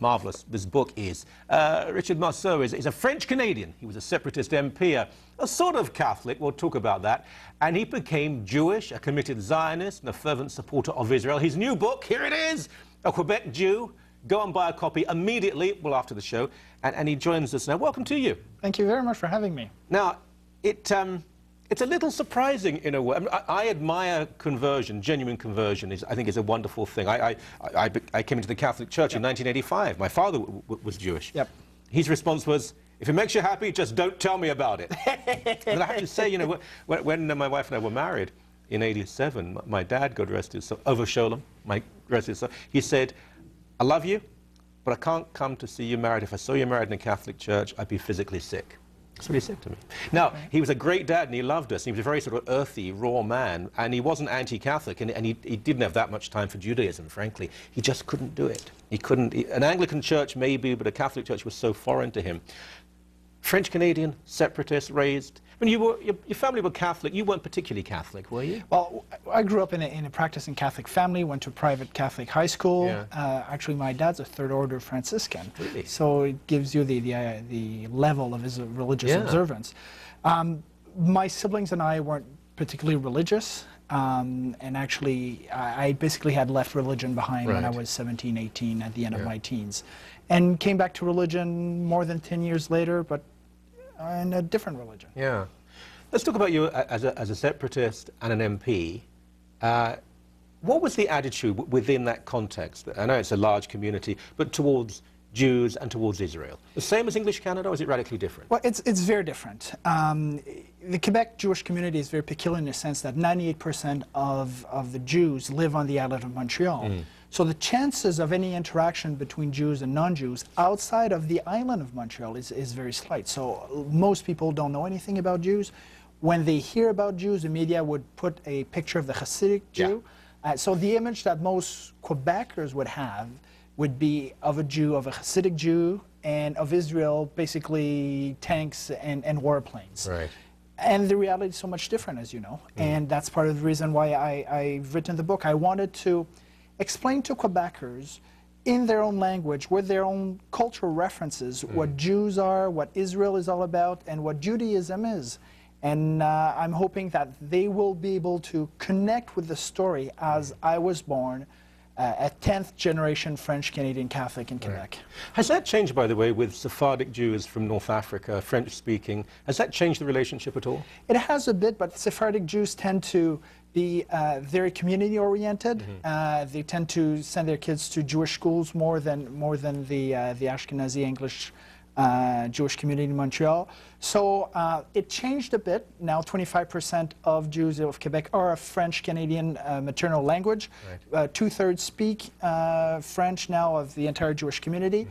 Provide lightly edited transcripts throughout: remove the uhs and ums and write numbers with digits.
marvelous this book is. Richard Marceau is a French-Canadian. He was a separatist MP, a sort of Catholic, we'll talk about that, and he became Jewish, a committed Zionist, and a fervent supporter of Israel. His new book, here it is, A Quebec Jew. Go and buy a copy immediately, well, after the show, and he joins us now. Welcome to you. Thank you very much for having me. Now, it's a little surprising in a way. I mean, I admire conversion. Genuine conversion I think is a wonderful thing. I came into the Catholic Church in 1985. My father was Jewish. Yep. His response was, if it makes you happy, just don't tell me about it. And I have to say, you know, when my wife and I were married in '87, my dad, God rest his soul, over Sholem, my rest his soul, he said, I love you, but I can't come to see you married. If I saw you married in a Catholic church, I'd be physically sick. That's what he said to me. Now, he was a great dad and he loved us. He was a very sort of earthy, raw man, and he wasn't anti-Catholic, and he didn't have that much time for Judaism, frankly. He just couldn't do it. He couldn't. An Anglican church maybe, but a Catholic church was so foreign to him. French-Canadian, separatist, raised. When your family were Catholic, you weren't particularly Catholic, were you? Well, I grew up in a practicing Catholic family, went to a private Catholic high school. Yeah. Actually, my dad's a third order Franciscan. Really? So it gives you the level of his religious observance. My siblings and I weren't particularly religious. And actually, I basically had left religion behind when I was 17, 18, at the end of my teens. And came back to religion more than 10 years later, but in a different religion. Yeah. Let's talk about you as a separatist and an MP. What was the attitude within that context? I know it's a large community, but towards Jews and towards Israel. The same as English Canada, or is it radically different? Well, it's very different. The Quebec Jewish community is very peculiar in the sense that 98% of the Jews live on the island of Montreal. So the chances of any interaction between Jews and non-Jews outside of the island of Montreal is very slight. So most people don't know anything about Jews. When they hear about Jews, the media would put a picture of the Hasidic Jew. So the image that most Quebecers would have would be of a Jew, of a Hasidic Jew, and of Israel, basically tanks and warplanes. Right. And the reality is so much different, as you know. And that's part of the reason why I've written the book. I wanted to explain to Quebecers in their own language, with their own cultural references, what Jews are, what Israel is all about, and what Judaism is. And I'm hoping that they will be able to connect with the story as I was born, a 10th generation French-Canadian Catholic in Quebec. Has that changed, by the way, with Sephardic Jews from North Africa, French-speaking? Has that changed the relationship at all? It has a bit, but Sephardic Jews tend to be very community-oriented. They tend to send their kids to Jewish schools more than the Ashkenazi English Jewish community in Montreal. So it changed a bit. Now 25% of Jews of Quebec are a French-Canadian maternal language. Right. 2/3 speak French now of the entire Jewish community.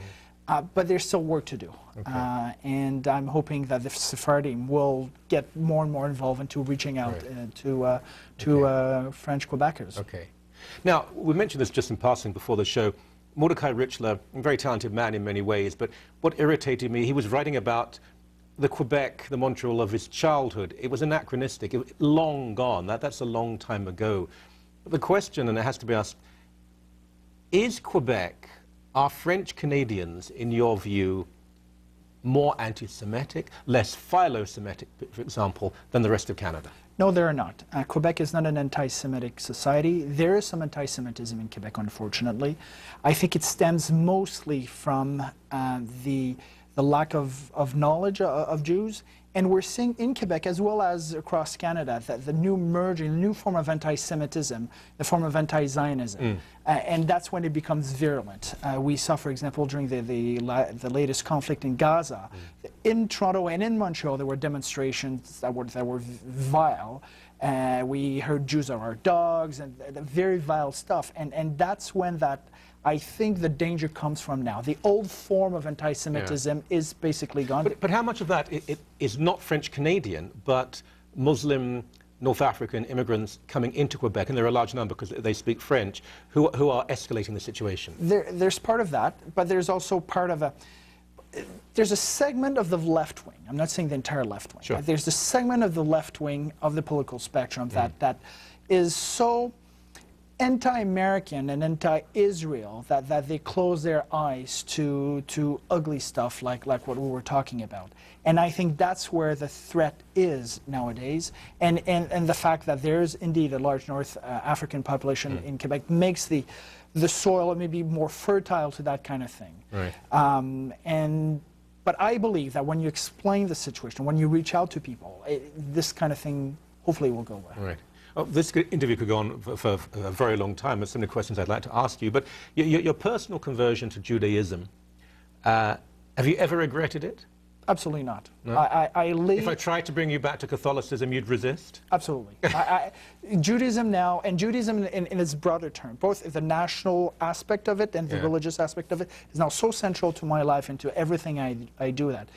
But there's still work to do. Okay. And I'm hoping that the Sephardim will get more and more involved into reaching out to French Quebecers. Okay. Now, we mentioned this just in passing before the show. Mordecai Richler, a very talented man in many ways, but what irritated me, he was writing about the Quebec, the Montreal of his childhood. It was anachronistic, long gone. That's a long time ago. But the question, and it has to be asked, is Quebec, are French Canadians, in your view, more anti-Semitic, less philo-Semitic, for example, than the rest of Canada? No, they're not. Quebec is not an anti-Semitic society. There is some anti-Semitism in Quebec, unfortunately. I think it stems mostly from the lack of knowledge of Jews. And we're seeing in Quebec, as well as across Canada, that the new merging, the new form of anti-Semitism, the form of anti-Zionism, and that's when it becomes virulent. We saw, for example, during the latest conflict in Gaza, in Toronto and in Montreal, there were demonstrations that were vile. We heard Jews are our dogs, and very vile stuff. And that's when I think the danger comes from now. The old form of anti-Semitism is basically gone. But how much of that is not French-Canadian, but Muslim North African immigrants coming into Quebec, and there are a large number because they speak French, who are escalating the situation? There's part of that, but there's also part of there's a segment of the left wing. I'm not saying the entire left wing. Sure. There's a segment of the left wing of the political spectrum that is so anti-American and anti-Israel that they close their eyes to ugly stuff like what we were talking about. And I think that's where the threat is nowadays. And the fact that there's indeed a large North African population in Quebec makes the soil maybe more fertile to that kind of thing. Right. But I believe that when you explain the situation, when you reach out to people, this kind of thing hopefully will go away. Right. Oh, this interview could go on for a very long time. There's so many questions I'd like to ask you. But your personal conversion to Judaism, have you ever regretted it? Absolutely not. No? If I tried to bring you back to Catholicism, you'd resist? Absolutely. Judaism now, and Judaism in its broader term, both the national aspect of it and the religious aspect of it, is now so central to my life and to everything I do that.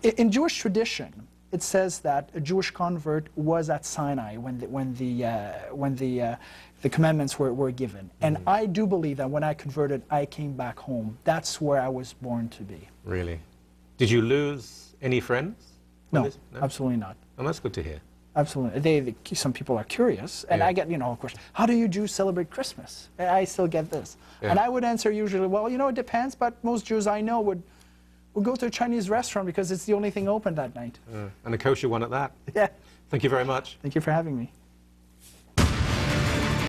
In Jewish tradition, it says that a Jewish convert was at Sinai when the commandments were given. And I do believe that when I converted, I came back home. That's where I was born to be. Really? Did you lose any friends? No, absolutely not. Oh, that's good to hear. Absolutely. Some people are curious, and I get, of course, how do you Jews celebrate Christmas? I still get this. And I would answer usually, well, it depends, but most Jews I know would go to a Chinese restaurant because it's the only thing open that night. And a kosher one at that. Yeah. Thank you very much. Thank you for having me.